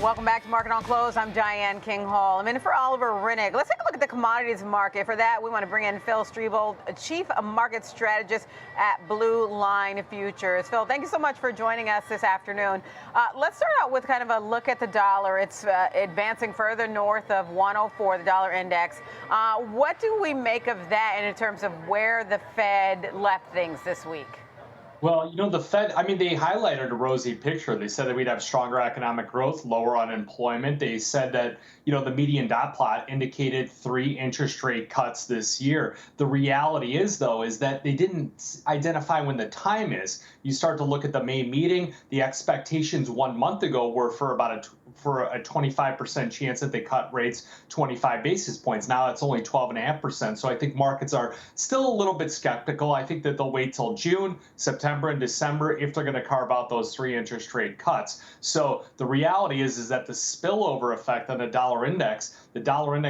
Welcome back to Market on Close. I'm Diane King Hall. I'm in for Oliver Rennig. Let's take a look at the commodities market. For that, we want to bring in Phil Streible, Chief Market Strategist at Blue Line Futures. Phil, thank you so much for joining us this afternoon. Let's start out with kind of a look at the dollar. It's advancing further north of 104, the dollar index. What do we make of that in terms of where the Fed left things this week? Well, the Fed, they highlighted a rosy picture. They said that we'd have stronger economic growth, lower unemployment. They said that, the median dot plot indicated 3 interest rate cuts this year. The reality is, though, is that they didn't identify when the time is. You start to look at the May meeting, the expectations 1 month ago were for a 25% chance that they cut rates 25 basis points. Now it's only 12.5%. So I think markets are still a little bit skeptical. I think that they'll wait till June, September, and December if they're going to carve out those 3 interest rate cuts. So the reality is that the spillover effect on the dollar index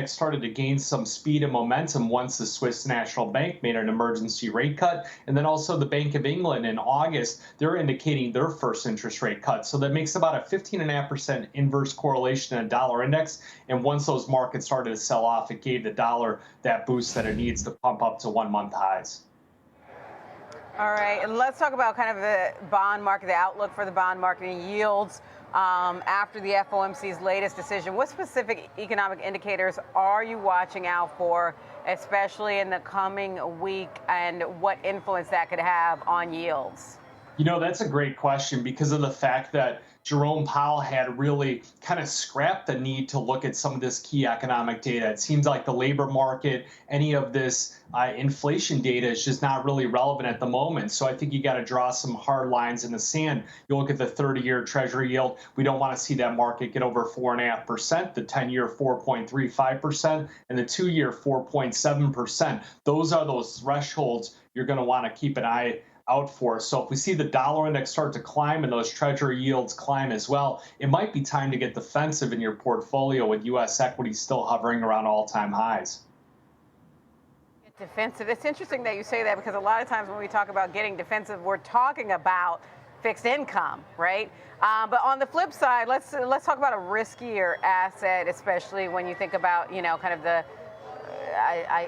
started to gain some speed and momentum once the Swiss National Bank made an emergency rate cut. And then also the Bank of England in August, they're indicating their first interest rate cut. So that makes about a 15.5% inverse correlation in a dollar index. And once those markets started to sell off, it gave the dollar that boost that it needs to pump up to 1-month highs. All right, and let's talk about kind of the bond market, the outlook for the bond market and yields after the FOMC's latest decision. What specific economic indicators are you watching out for, especially in the coming week, and what influence that could have on yields? That's a great question because of the fact that Jerome Powell had really kind of scrapped the need to look at some of this key economic data. It seems like the labor market, any of this inflation data is just not really relevant at the moment. So I think you got to draw some hard lines in the sand. You look at the 30-year Treasury yield. We don't want to see that market get over 4.5%, the 10-year 4.35%, and the 2-year 4.7%. Those are those thresholds you're going to want to keep an eye out for. So if we see the dollar index start to climb and those treasury yields climb as well, it might be time to get defensive in your portfolio with U.S. equities still hovering around all-time highs. Defensive. It's interesting that you say that because a lot of times when we talk about getting defensive, we're talking about fixed income, right? But on the flip side, let's talk about a riskier asset, especially when you think about, kind of the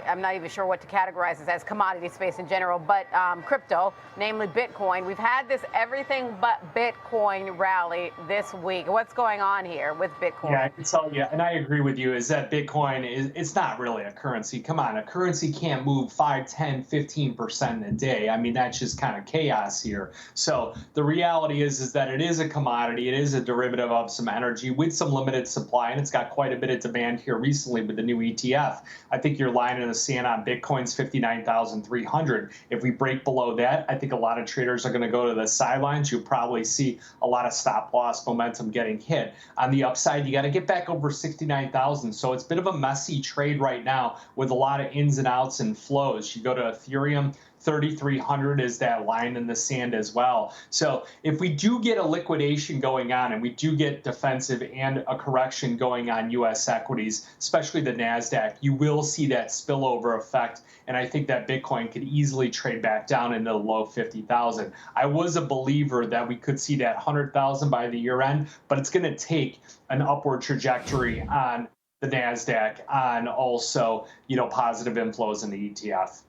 I'm not even sure what to categorize this as commodity space in general, but crypto, namely Bitcoin. We've had this everything but Bitcoin rally this week. What's going on here with Bitcoin? Yeah, I can tell you, and I agree with you, is that Bitcoin it's not really a currency. Come on, a currency can't move 5, 10, 15% a day. That's just kind of chaos here. So the reality is that it is a commodity. It is a derivative of some energy with some limited supply, and it's got quite a bit of demand here recently with the new ETF. I think your line in the sand on Bitcoin's 59,300. If we break below that, I think a lot of traders are going to go to the sidelines. You'll probably see a lot of stop loss momentum getting hit. On the upside, you got to get back over 69,000. So it's a bit of a messy trade right now with a lot of ins and outs and flows. You go to Ethereum, 3,300 is that line in the sand as well. So if we do get a liquidation going on and we do get defensive and a correction going on U.S. equities, especially the NASDAQ, you will see that spillover effect. And I think that Bitcoin could easily trade back down into the low 50,000. I was a believer that we could see that 100,000 by the year end, but it's going to take an upward trajectory on the NASDAQ, on also, positive inflows in the ETF.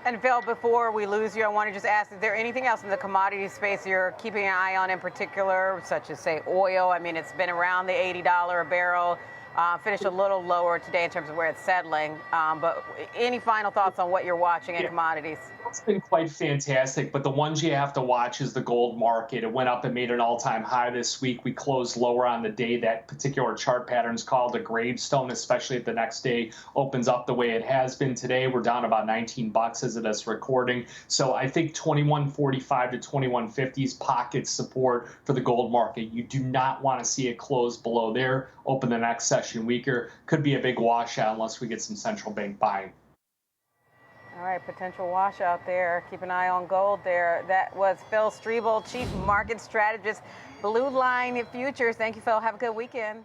And Phil, before we lose you, I want to just ask, is there anything else in the commodity space you're keeping an eye on in particular, such as, say, oil? It's been around the $80 a barrel, finished a little lower today in terms of where it's settling. But any final thoughts on what you're watching in commodities? It's been quite fantastic, but the ones you have to watch is the gold market. It went up and made an all-time high this week. We closed lower on the day. That particular chart pattern is called a gravestone, especially if the next day opens up the way it has been today. We're down about 19 bucks as of this recording. So I think 21.45 to 21.50 is pocket support for the gold market. You do not want to see it close below there, open the next session weaker. Could be a big washout unless we get some central bank buying. All right, potential washout there. Keep an eye on gold there. That was Phil Streible, Chief Market Strategist, Blue Line Futures. Thank you, Phil. Have a good weekend.